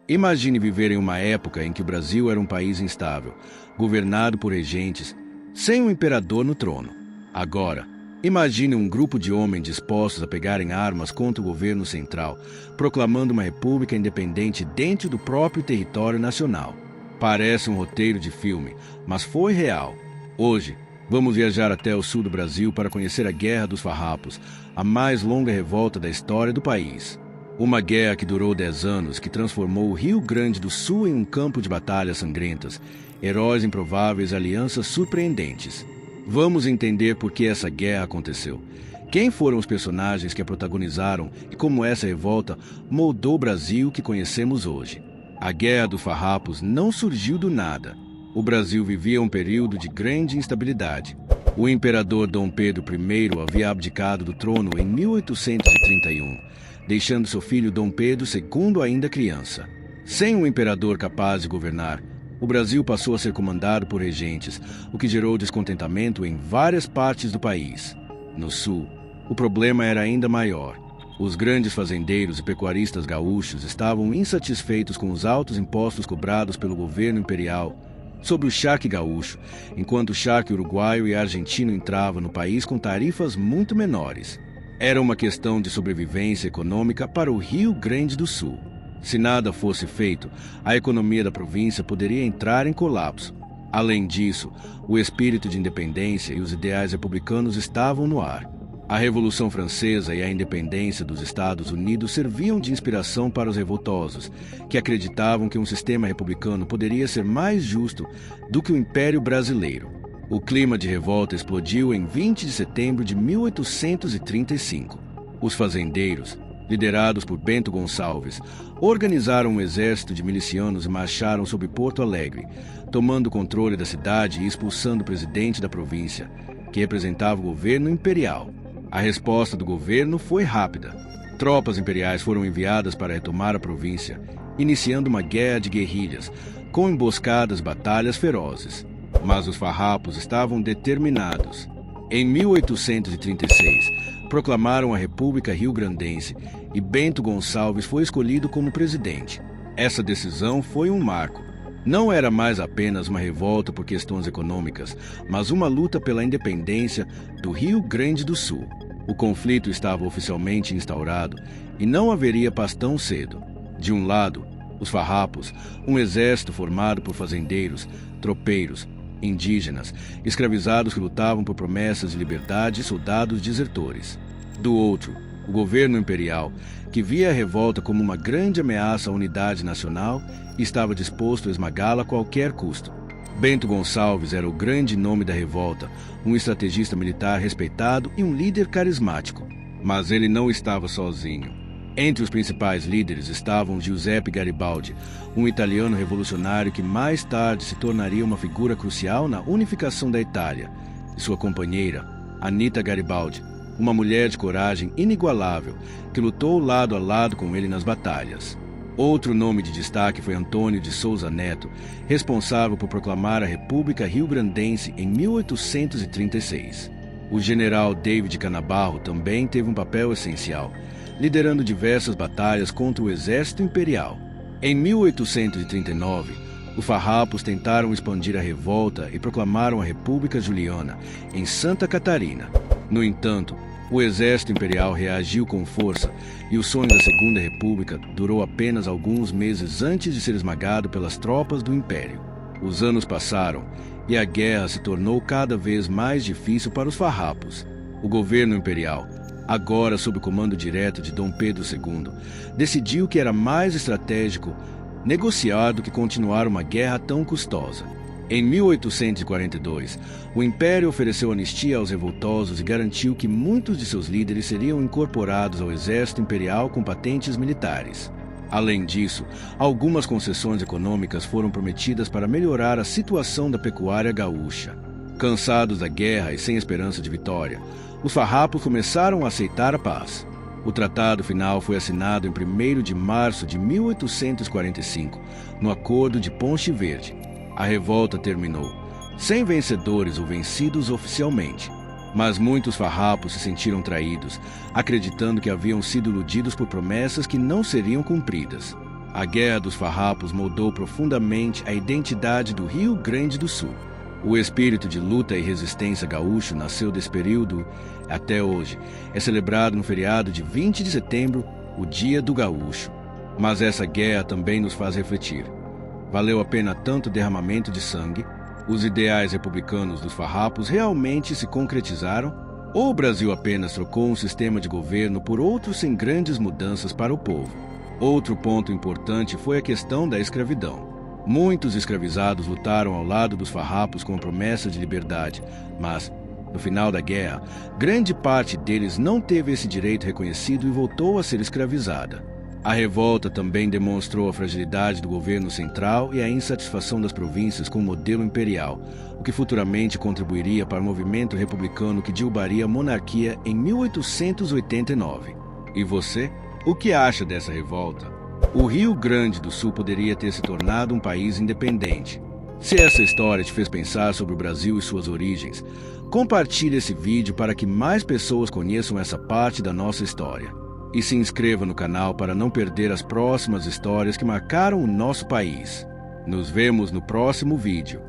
Imagine viver em uma época em que o Brasil era um país instável, governado por regentes, sem um imperador no trono. Agora, imagine um grupo de homens dispostos a pegarem armas contra o governo central, proclamando uma república independente dentro do próprio território nacional. Parece um roteiro de filme, mas foi real. Hoje, vamos viajar até o sul do Brasil para conhecer a Guerra dos Farrapos, a mais longa revolta da história do país. Uma guerra que durou 10 anos, que transformou o Rio Grande do Sul em um campo de batalhas sangrentas, heróis improváveis e alianças surpreendentes. Vamos entender por que essa guerra aconteceu, quem foram os personagens que a protagonizaram e como essa revolta moldou o Brasil que conhecemos hoje. A Guerra dos Farrapos não surgiu do nada. O Brasil vivia um período de grande instabilidade. O imperador Dom Pedro I havia abdicado do trono em 1831, deixando seu filho Dom Pedro II ainda criança. Sem um imperador capaz de governar, o Brasil passou a ser comandado por regentes, o que gerou descontentamento em várias partes do país. No sul, o problema era ainda maior. Os grandes fazendeiros e pecuaristas gaúchos estavam insatisfeitos com os altos impostos cobrados pelo governo imperial sobre o charque gaúcho, enquanto o charque uruguaio e argentino entravam no país com tarifas muito menores. Era uma questão de sobrevivência econômica para o Rio Grande do Sul. Se nada fosse feito, a economia da província poderia entrar em colapso. Além disso, o espírito de independência e os ideais republicanos estavam no ar. A Revolução Francesa e a independência dos Estados Unidos serviam de inspiração para os revoltosos, que acreditavam que um sistema republicano poderia ser mais justo do que o Império Brasileiro. O clima de revolta explodiu em 20 de setembro de 1835. Os fazendeiros, liderados por Bento Gonçalves, organizaram um exército de milicianos e marcharam sobre Porto Alegre, tomando o controle da cidade e expulsando o presidente da província, que representava o governo imperial. A resposta do governo foi rápida. Tropas imperiais foram enviadas para retomar a província, iniciando uma guerra de guerrilhas, com emboscadas e batalhas ferozes. Mas os farrapos estavam determinados. Em 1836, proclamaram a República Rio-Grandense e Bento Gonçalves foi escolhido como presidente. Essa decisão foi um marco. Não era mais apenas uma revolta por questões econômicas, mas uma luta pela independência do Rio Grande do Sul. O conflito estava oficialmente instaurado e não haveria paz tão cedo. De um lado, os farrapos, um exército formado por fazendeiros, tropeiros, indígenas, escravizados que lutavam por promessas de liberdade e soldados desertores. Do outro, o governo imperial, que via a revolta como uma grande ameaça à unidade nacional e estava disposto a esmagá-la a qualquer custo. Bento Gonçalves era o grande nome da revolta, um estrategista militar respeitado e um líder carismático. Mas ele não estava sozinho. Entre os principais líderes estavam Giuseppe Garibaldi, um italiano revolucionário que mais tarde se tornaria uma figura crucial na unificação da Itália, e sua companheira, Anita Garibaldi, uma mulher de coragem inigualável que lutou lado a lado com ele nas batalhas. Outro nome de destaque foi Antônio de Souza Neto, responsável por proclamar a República Rio-Grandense em 1836. O general David Canabarro também teve um papel essencial, liderando diversas batalhas contra o exército imperial. Em 1839, os farrapos tentaram expandir a revolta e proclamaram a República Juliana, em Santa Catarina. No entanto, o exército imperial reagiu com força e o sonho da Segunda República durou apenas alguns meses antes de ser esmagado pelas tropas do Império. Os anos passaram e a guerra se tornou cada vez mais difícil para os farrapos. O governo imperial, agora sob o comando direto de Dom Pedro II, decidiu que era mais estratégico negociar do que continuar uma guerra tão custosa. Em 1842, o Império ofereceu anistia aos revoltosos e garantiu que muitos de seus líderes seriam incorporados ao exército imperial com patentes militares. Além disso, algumas concessões econômicas foram prometidas para melhorar a situação da pecuária gaúcha. Cansados da guerra e sem esperança de vitória, os farrapos começaram a aceitar a paz. O tratado final foi assinado em 1º de março de 1845, no Acordo de Ponche Verde. A revolta terminou, sem vencedores ou vencidos oficialmente. Mas muitos farrapos se sentiram traídos, acreditando que haviam sido iludidos por promessas que não seriam cumpridas. A Guerra dos Farrapos moldou profundamente a identidade do Rio Grande do Sul. O espírito de luta e resistência gaúcho nasceu desse período até hoje. É celebrado no feriado de 20 de setembro, o Dia do Gaúcho. Mas essa guerra também nos faz refletir. Valeu a pena tanto derramamento de sangue? Os ideais republicanos dos farrapos realmente se concretizaram? Ou o Brasil apenas trocou um sistema de governo por outro sem grandes mudanças para o povo? Outro ponto importante foi a questão da escravidão. Muitos escravizados lutaram ao lado dos farrapos com a promessa de liberdade, mas, no final da guerra, grande parte deles não teve esse direito reconhecido e voltou a ser escravizada. A revolta também demonstrou a fragilidade do governo central e a insatisfação das províncias com o modelo imperial, o que futuramente contribuiria para o movimento republicano que derrubaria a monarquia em 1889. E você? O que acha dessa revolta? O Rio Grande do Sul poderia ter se tornado um país independente. Se essa história te fez pensar sobre o Brasil e suas origens, compartilhe esse vídeo para que mais pessoas conheçam essa parte da nossa história. E se inscreva no canal para não perder as próximas histórias que marcaram o nosso país. Nos vemos no próximo vídeo.